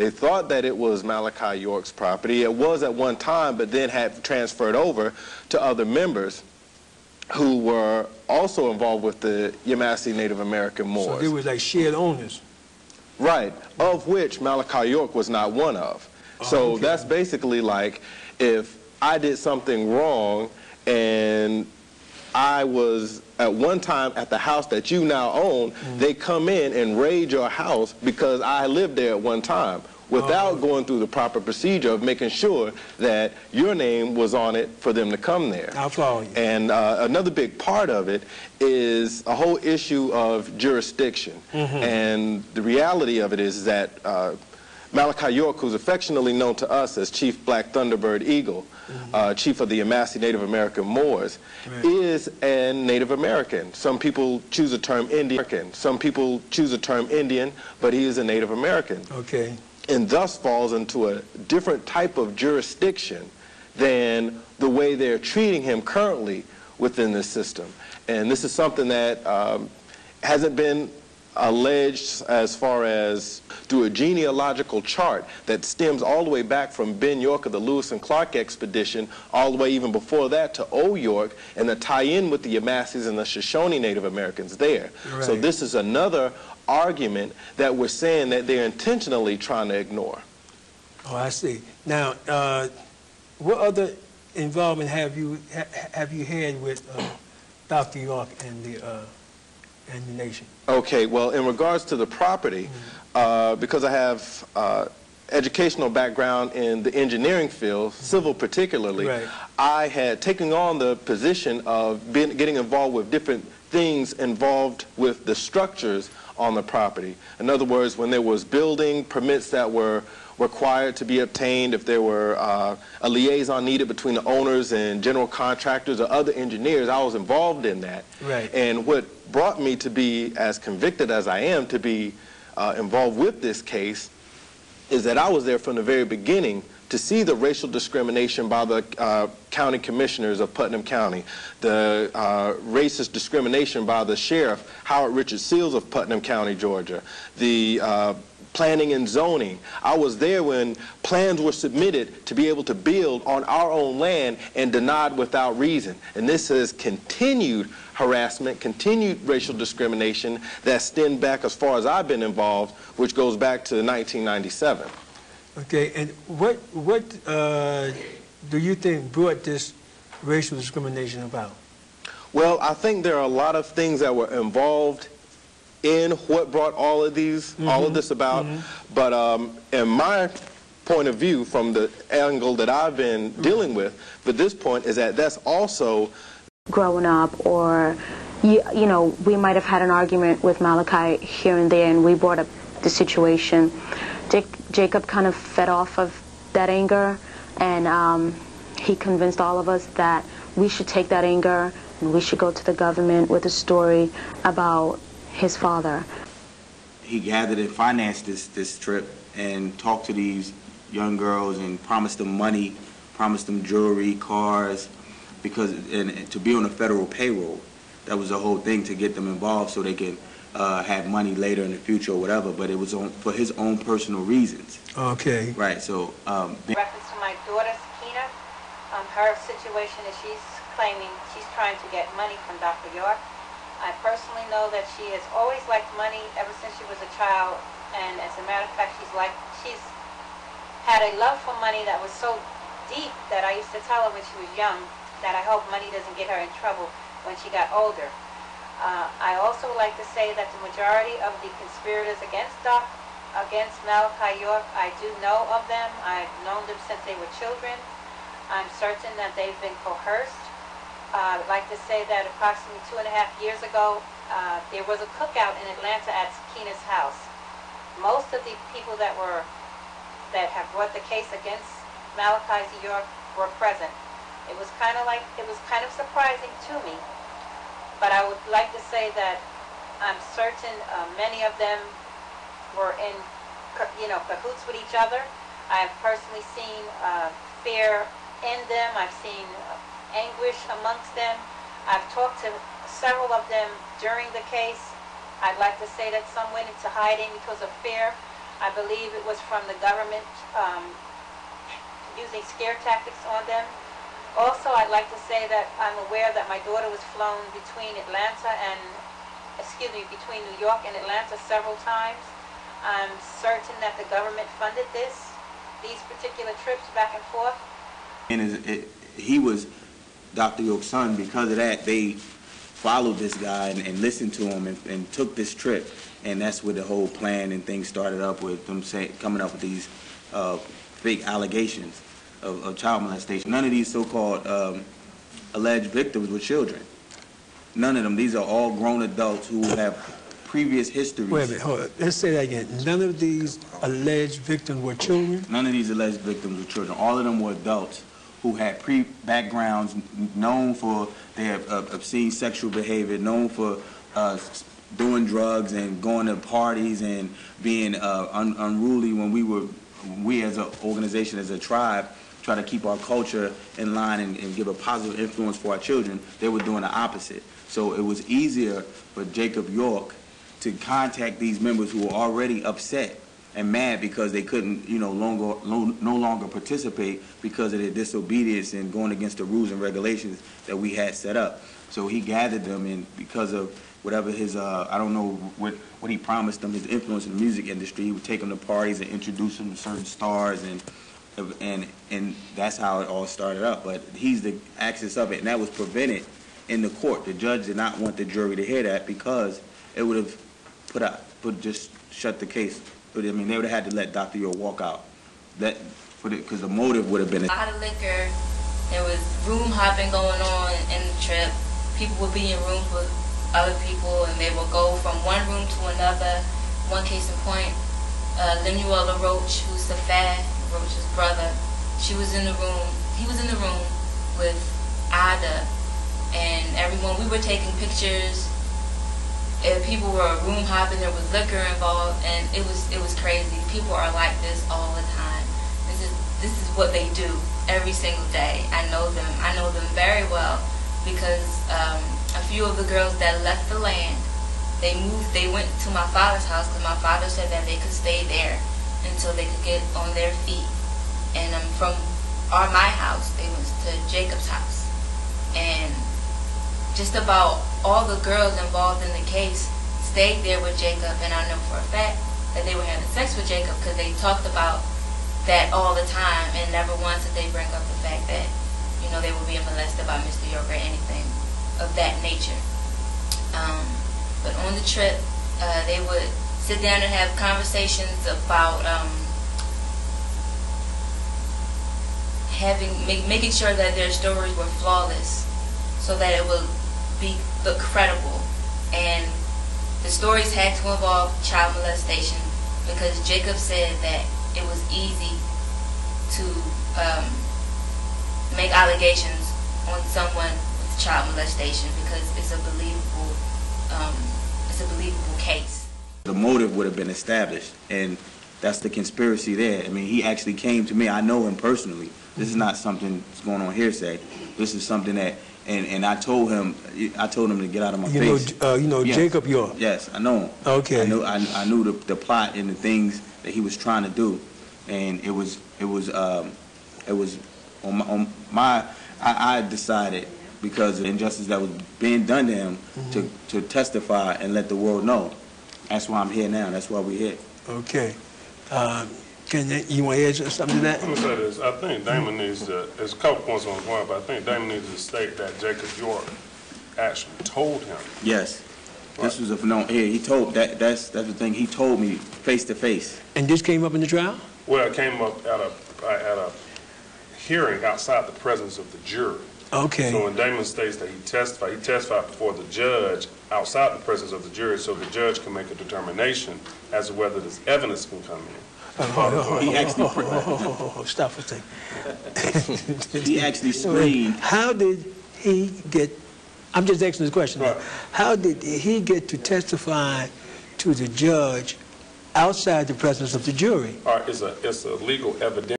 They thought that it was Malachi York's property. It was at one time, but then had transferred over to other members who were also involved with the Yamassee Native American Moors. So they were like shared owners. Right, of which Malachi York was not one of. So that's basically like if I did something wrong and I was at one time at the house that you now own, they come in and raid your house because I lived there at one time without going through the proper procedure of making sure that your name was on it for them to come there. I'll follow you. And another big part of it is a whole issue of jurisdiction. And the reality of it is that Malachi York, who's affectionately known to us as Chief Black Thunderbird Eagle, chief of the Yamassee Native American Moors, is a Native American. Some people choose the term Indian. Some people choose the term Indian, but he is a Native American. Okay. And thus falls into a different type of jurisdiction than the way they're treating him currently within this system. And this is something that hasn't been alleged as far as through a genealogical chart that stems all the way back from Ben York of the Lewis and Clark expedition, all the way even before that to O York, and the tie-in with the Yamassees and the Shoshone Native Americans there. Right. So this is another argument that we're saying that they're intentionally trying to ignore. Oh, I see. Now, what other involvement have you had with Dr. York and the nation? Okay, well, in regards to the property, because I have educational background in the engineering field, civil particularly, I had taken on the position of getting involved with different things involved with the structures on the property. In other words, when there was building permits that were required to be obtained, if there were a liaison needed between the owners and general contractors or other engineers, I was involved in that. And what brought me to be as convicted as I am to be involved with this case is that I was there from the very beginning to see the racial discrimination by the county commissioners of Putnam County, the racist discrimination by the sheriff, Howard Richard Seals of Putnam County, Georgia, the planning and zoning. I was there when plans were submitted to be able to build on our own land and denied without reason. And this has continued harassment, continued racial discrimination that stemmed back as far as I've been involved, which goes back to 1997. Okay, and what do you think brought this racial discrimination about? Well, I think there are a lot of things that were involved in what brought all of this about. But in my point of view, from the angle that I've been dealing with this point, is that that's also growing up, or you know, we might have had an argument with Malachi here and there, and we brought up the situation. Jacob kind of fed off of that anger, and he convinced all of us that we should take that anger and we should go to the government with a story about his father. He gathered and financed this trip and talked to these young girls and promised them money, promised them jewelry, cars, because and to be on a federal payroll. That was the whole thing, to get them involved so they can have money later in the future or whatever, but it was for his own personal reasons. Okay. Right, so... reference to my daughter, Sakina, her situation is she's claiming she's trying to get money from Dr. York. I personally know that she has always liked money ever since she was a child, and as a matter of fact, she's had a love for money that was so deep that I used to tell her when she was young that I hope money doesn't get her in trouble when she got older. I also like to say that the majority of the conspirators against Malachi York, I do know of them. I've known them since they were children. I'm certain that they've been coerced. I'd like to say that approximately 2.5 years ago, there was a cookout in Atlanta at Sakina's house. Most of the people that have brought the case against Malachi Z. York were present. It was kind of surprising to me, but I would like to say that I'm certain many of them were in, cahoots with each other. I've personally seen fear in them. I've seen anguish amongst them. I've talked to several of them during the case. I'd like to say that some went into hiding because of fear. I believe it was from the government using scare tactics on them. Also, I'd like to say that I'm aware that my daughter was flown between between New York and Atlanta several times. I'm certain that the government funded these particular trips back and forth. And he was Dr. York's son. Because of that, they followed this guy and listened to him and took this trip. And that's where the whole plan and things started up with them coming up with these fake allegations of child molestation. None of these so-called alleged victims were children. None of them. These are all grown adults who have previous histories. Wait a minute, hold on. Let's say that again. None of these alleged victims were children? None of these alleged victims were children. All of them were adults who had backgrounds known for their obscene sexual behavior, known for doing drugs and going to parties and being unruly when we as an organization, as a tribe, try to keep our culture in line and give a positive influence for our children. They were doing the opposite. So it was easier for Jacob York to contact these members who were already upset and mad because they couldn't, no longer participate because of their disobedience and going against the rules and regulations that we had set up. So he gathered them, and because of whatever his, I don't know what he promised them, his influence in the music industry, he would take them to parties and introduce them to certain stars, and that's how it all started up. But he's the axis of it, and that was prevented in the court. The judge did not want the jury to hear that because it would have just shut the case. But I mean, they would have had to let Dr. York walk out. Because the motive would have been a lot of liquor. There was room hopping going on in the trip. People would be in rooms with other people, and they would go from one room to another. One case in point, Lemuela Roach, who's Safad Roach's brother, she was in the room. He was in the room with Ada and everyone. We were taking pictures. If people were room hopping, there was liquor involved, and it was crazy. People are like this all the time. This is what they do every single day. I know them very well because a few of the girls that left the land, they went to my father's house because my father said that they could stay there until they could get on their feet. And from my house, they went to Jacob's house, and just about all the girls involved in the case stayed there with Jacob, and I know for a fact that they were having sex with Jacob because they talked about that all the time, and never once did they bring up the fact that, they were being molested by Mr. York or anything of that nature. But on the trip, they would sit down and have conversations about making sure that their stories were flawless so that it would look credible. And the stories had to involve child molestation because Jacob said that it was easy to make allegations on someone with child molestation because it's a believable case. The motive would have been established, and that's the conspiracy there. I mean, he actually came to me. I know him personally. This is not something that's going on hearsay. This is something that, and I told him to get out of my face. Yes. Jacob York. Yes, I know him. Okay. I knew the plot and the things that he was trying to do, and it was I decided, because of the injustice that was being done to him, to testify and let the world know. That's why I'm here now. That's why we're here. Okay. You want to add something to that? I'm going to say this. I think Damon needs to, there's a couple points on the point, but I think Damon needs to state that Jacob York actually told him. Yes. Right. This was he told, that's the thing, he told me face to face. And this came up in the trial? Well, it came up at a hearing outside the presence of the jury. Okay. So when Damon states that he testified before the judge outside the presence of the jury so the judge can make a determination as to whether this evidence can come in. He actually stop for a second. He actually screamed. How did he get, I'm just asking this question, right. How did he get to testify to the judge outside the presence of the jury? All right, it's a legal evidence.